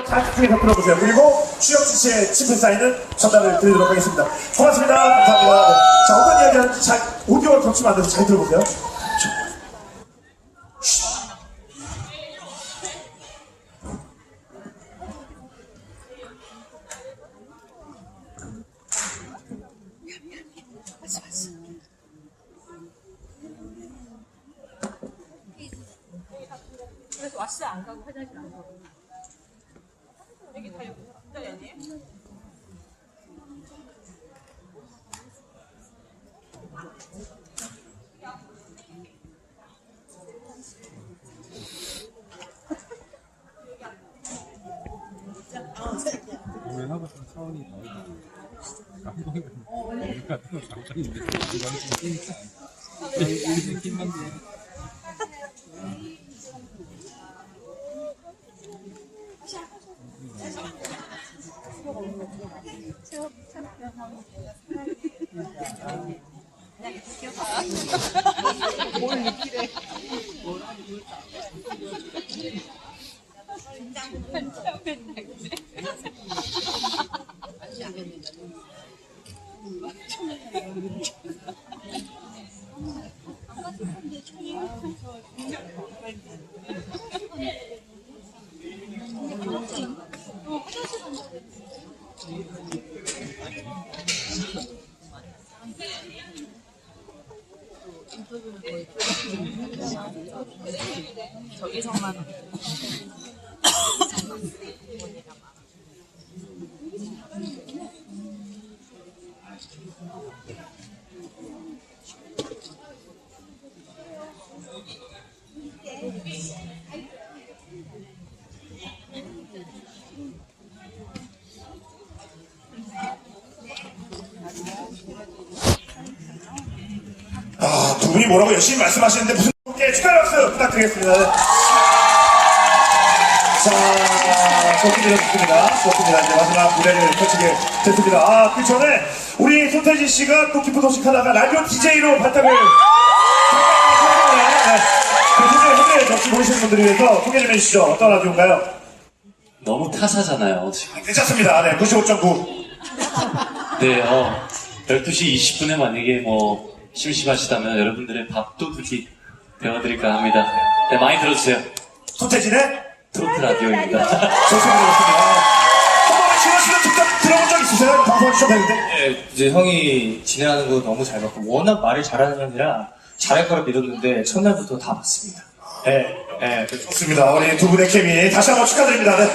잘 집중해서 들어보세요. 그리고 추혁씨 씨의 친필 사인은 전달을 드리도록 하겠습니다. 고맙습니다. 감사합니다. 네. 자, 어떤 이야기 하는지 잘, 오디오가 겹치면 안 돼서 잘 들어보세요. 그래서 와시 안 가고 화장실 안 가고 여기 다 여기 아니에요? 공연하고 좀 차원이 다르다. 감동이 우리가 또 장점인데 이거는 좀 끼니까 우리 느낌만 돼. 뭘 느끼래? 저기서만 두 분이 뭐라고 열심히 말씀하시는데 무슨 분께 축하의 박수 부탁드리겠습니다. 네. 자, 좋습니다. 좋습니다. 이제 마지막 무대를 펼치게 됐습니다. 그 전에 우리 손태진 씨가 또 기쁜 소식 하다가 라디오 DJ로 발탁을 네. 그 소개 접수 보이시는 분들을 위해서 소개 좀 해주시죠. 어떤 라디오인가요? 너무 타사잖아요, 지금. 괜찮습니다. 네, 95.9. 네, 12시 20분에 만약에 심심하시다면 여러분들의 밥도둑이 되어드릴까 합니다. 네, 많이 들어주세요. 손태진의 트로트 라디오입니다. 좋습니다. 한번 지원씨는 직접 들어본 적 있으세요? 방송 주셔도 되는데. 네, 이제 형이 진행하는 거 너무 잘 봤고 워낙 말을 잘하는 형이라 잘할 거라 믿었는데 첫날부터 다 봤습니다. 네, 좋습니다. 우리 두 분의 케미 다시 한번 축하드립니다. 네.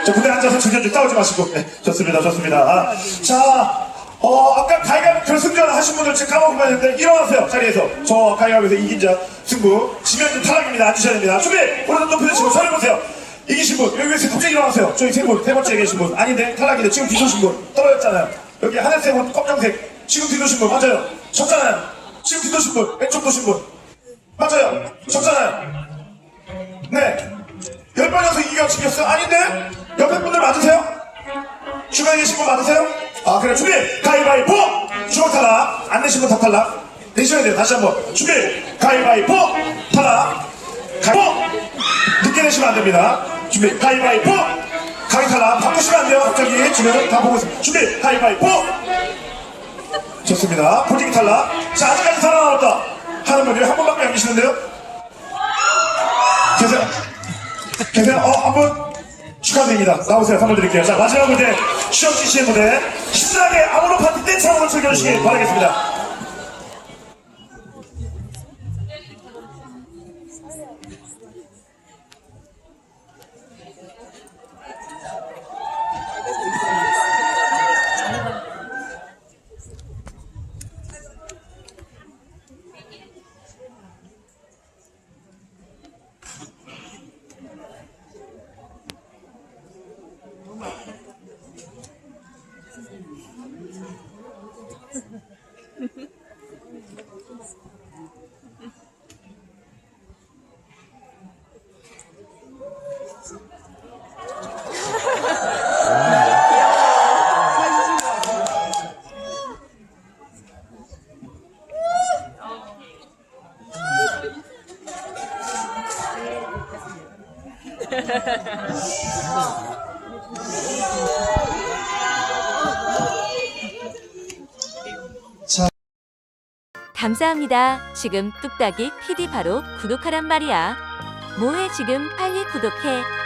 저 군대 앉아서 즐겨주 싸우지 마시고. 네. 좋습니다. 자, 아까 가위바위보 결승전 하신 분들 지금 까먹으면 되는데 일어나세요. 자리에서. 저 가위바위보에서 이긴 자 승부. 지면 좀 탈락입니다. 앉으셔야 됩니다. 준비! 오른손 높이 드시고 손을 보세요. 이기신 분, 여기서 갑자기 일어나세요. 저기 세 분, 세 번째 계신 분. 아닌데, 탈락인데, 지금 뒤도신 분. 떨어졌잖아요. 여기 하늘색 옷, 검정색. 지금 뒤도신 분, 맞아요. 졌잖아요. 지금 뒤도신 분, 왼쪽 도신 분. 맞아요. 졌잖아요. 네. 10번 연속 이겼어? 아닌데? 옆에 분들 맞으세요? 주변에 계신 분 맞으세요? 그래, 준비! 가위바위보! 주먹 탈락. 안 내신 분 다 탈락. 내셔야 돼요. 다시 한번. 준비! 가위바위보! 탈락. 가위바위보! 늦게 내시면 안 됩니다. 준비! 가위바위보! 가위 탈락. 바꾸시면 안 돼요. 갑자기 주변은 다 보고 있습니다. 준비! 가위바위보! 좋습니다. 보직이 탈락. 자, 아직까지 살아남았다. 하는 분이 한 분밖에 안 계시는데요? 계세요? 한 분 축하드립니다. 나오세요. 선물 드릴게요. 자, 마지막 무대, 추혁씨 씨의 무대, 신나게 아무로 파티 댄스 한번 즐겨주시길 바라겠습니다. 감사합니다. 지금 뚝딱이 PD 바로 구독하란 말이야. 뭐해 지금 빨리 구독해.